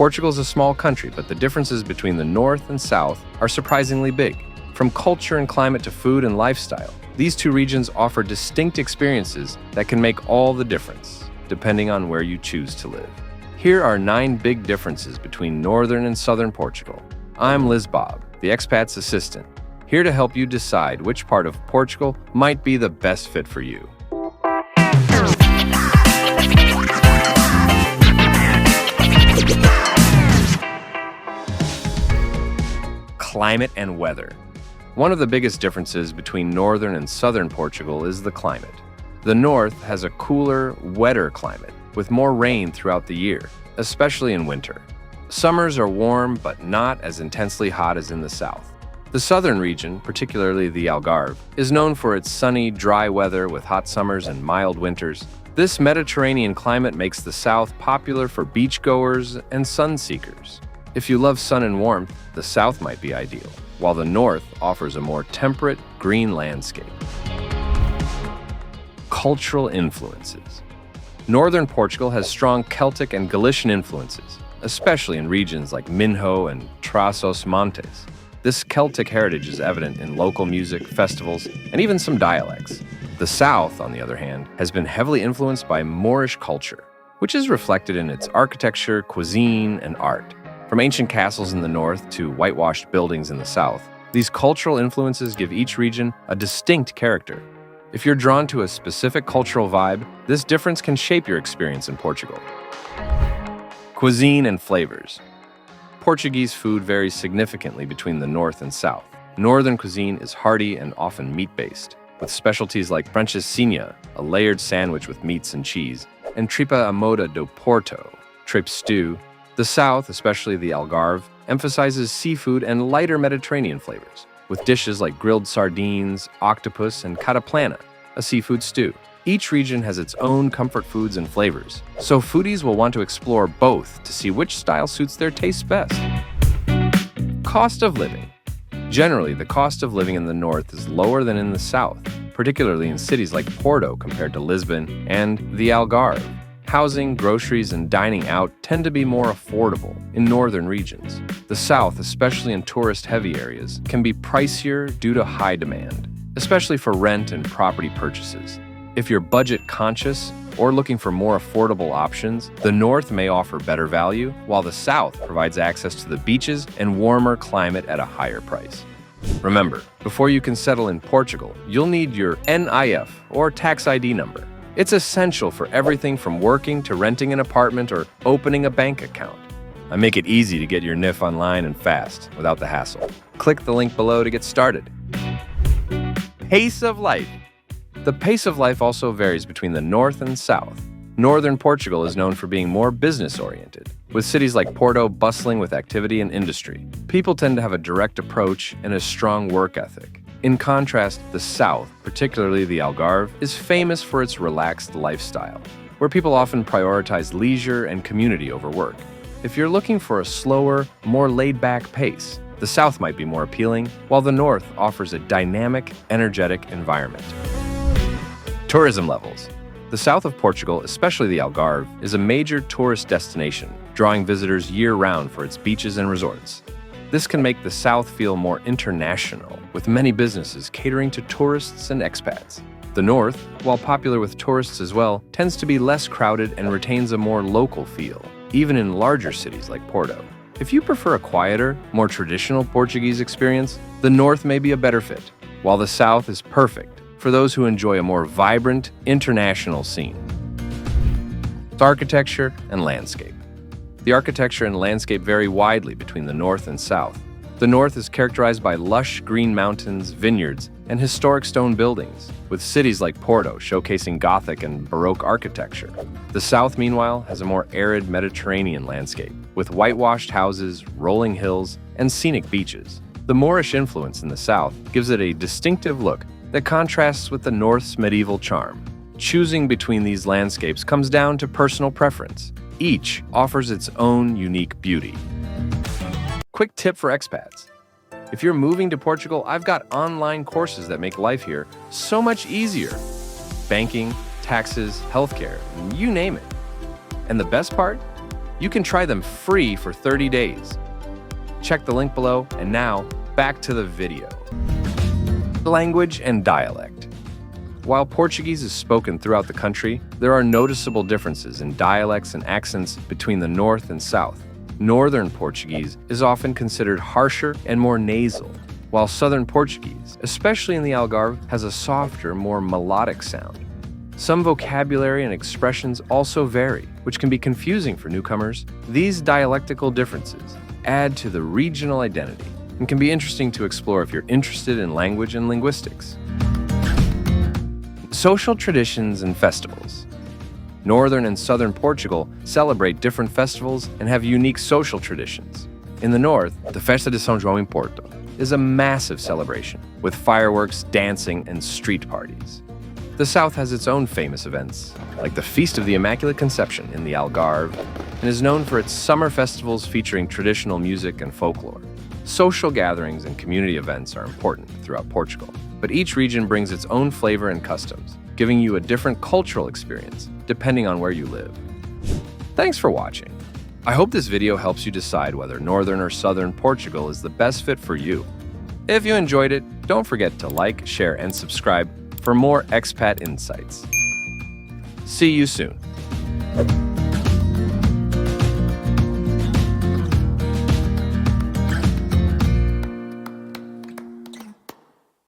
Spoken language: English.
Portugal is a small country, but the differences between the north and south are surprisingly big. From culture and climate to food and lifestyle, these two regions offer distinct experiences that can make all the difference, depending on where you choose to live. Here are 9 big differences between northern and southern Portugal. I'm Lisbon, the expat's assistant, here to help you decide which part of Portugal might be the best fit for you. Climate and weather. One of the biggest differences between northern and southern Portugal is the climate. The north has a cooler, wetter climate, with more rain throughout the year, especially in winter. Summers are warm, but not as intensely hot as in the south. The southern region, particularly the Algarve, is known for its sunny, dry weather with hot summers and mild winters. This Mediterranean climate makes the south popular for beachgoers and sun seekers. If you love sun and warmth, the south might be ideal, while the north offers a more temperate, green landscape. Cultural influences. Northern Portugal has strong Celtic and Galician influences, especially in regions like Minho and Trás-os-Montes. This Celtic heritage is evident in local music, festivals, and even some dialects. The south, on the other hand, has been heavily influenced by Moorish culture, which is reflected in its architecture, cuisine, and art. From ancient castles in the north to whitewashed buildings in the south, these cultural influences give each region a distinct character. If you're drawn to a specific cultural vibe, this difference can shape your experience in Portugal. Cuisine and flavors. Portuguese food varies significantly between the north and south. Northern cuisine is hearty and often meat-based, with specialties like francesinha, a layered sandwich with meats and cheese, and tripa à moda do Porto, tripe stew. The south, especially the Algarve, emphasizes seafood and lighter Mediterranean flavors, with dishes like grilled sardines, octopus, and cataplana, a seafood stew. Each region has its own comfort foods and flavors, so foodies will want to explore both to see which style suits their tastes best. Cost of living. Generally, the cost of living in the north is lower than in the south, particularly in cities like Porto compared to Lisbon and the Algarve. Housing, groceries, and dining out tend to be more affordable in northern regions. The south, especially in tourist-heavy areas, can be pricier due to high demand, especially for rent and property purchases. If you're budget-conscious or looking for more affordable options, the north may offer better value, while the south provides access to the beaches and warmer climate at a higher price. Remember, before you can settle in Portugal, you'll need your NIF or tax ID number. It's essential for everything from working to renting an apartment or opening a bank account. I make it easy to get your NIF online and fast, without the hassle. Click the link below to get started. Pace of life. The pace of life also varies between the north and south. Northern Portugal is known for being more business-oriented, with cities like Porto bustling with activity and industry. People tend to have a direct approach and a strong work ethic. In contrast, the south, particularly the Algarve, is famous for its relaxed lifestyle, where people often prioritize leisure and community over work. If you're looking for a slower, more laid-back pace, the south might be more appealing, while the north offers a dynamic, energetic environment. Tourism levels. The south of Portugal, especially the Algarve, is a major tourist destination, drawing visitors year-round for its beaches and resorts. This can make the south feel more international, with many businesses catering to tourists and expats. The north, while popular with tourists as well, tends to be less crowded and retains a more local feel, even in larger cities like Porto. If you prefer a quieter, more traditional Portuguese experience, the north may be a better fit, while the south is perfect for those who enjoy a more vibrant, international scene. Architecture and landscape. The architecture and landscape vary widely between the north and south. The north is characterized by lush green mountains, vineyards, and historic stone buildings, with cities like Porto showcasing Gothic and Baroque architecture. The south, meanwhile, has a more arid Mediterranean landscape, with whitewashed houses, rolling hills, and scenic beaches. The Moorish influence in the south gives it a distinctive look that contrasts with the north's medieval charm. Choosing between these landscapes comes down to personal preference. Each offers its own unique beauty. Quick tip for expats. If you're moving to Portugal, I've got online courses that make life here so much easier. Banking, taxes, healthcare, you name it. And the best part? You can try them free for 30 days. Check the link below, and now, back to the video. Language and dialect. While Portuguese is spoken throughout the country, there are noticeable differences in dialects and accents between the north and south. Northern Portuguese is often considered harsher and more nasal, while Southern Portuguese, especially in the Algarve, has a softer, more melodic sound. Some vocabulary and expressions also vary, which can be confusing for newcomers. These dialectical differences add to the regional identity and can be interesting to explore if you're interested in language and linguistics. Social traditions and festivals. Northern and Southern Portugal celebrate different festivals and have unique social traditions. In the north, the Festa de São João in Porto is a massive celebration with fireworks, dancing, and street parties. The south has its own famous events, like the Feast of the Immaculate Conception in the Algarve, and is known for its summer festivals featuring traditional music and folklore. Social gatherings and community events are important throughout Portugal, but each region brings its own flavor and customs, giving you a different cultural experience depending on where you live. Thanks for watching. I hope this video helps you decide whether Northern or Southern Portugal is the best fit for you. If you enjoyed it, don't forget to like, share, and subscribe for more expat insights. See you soon.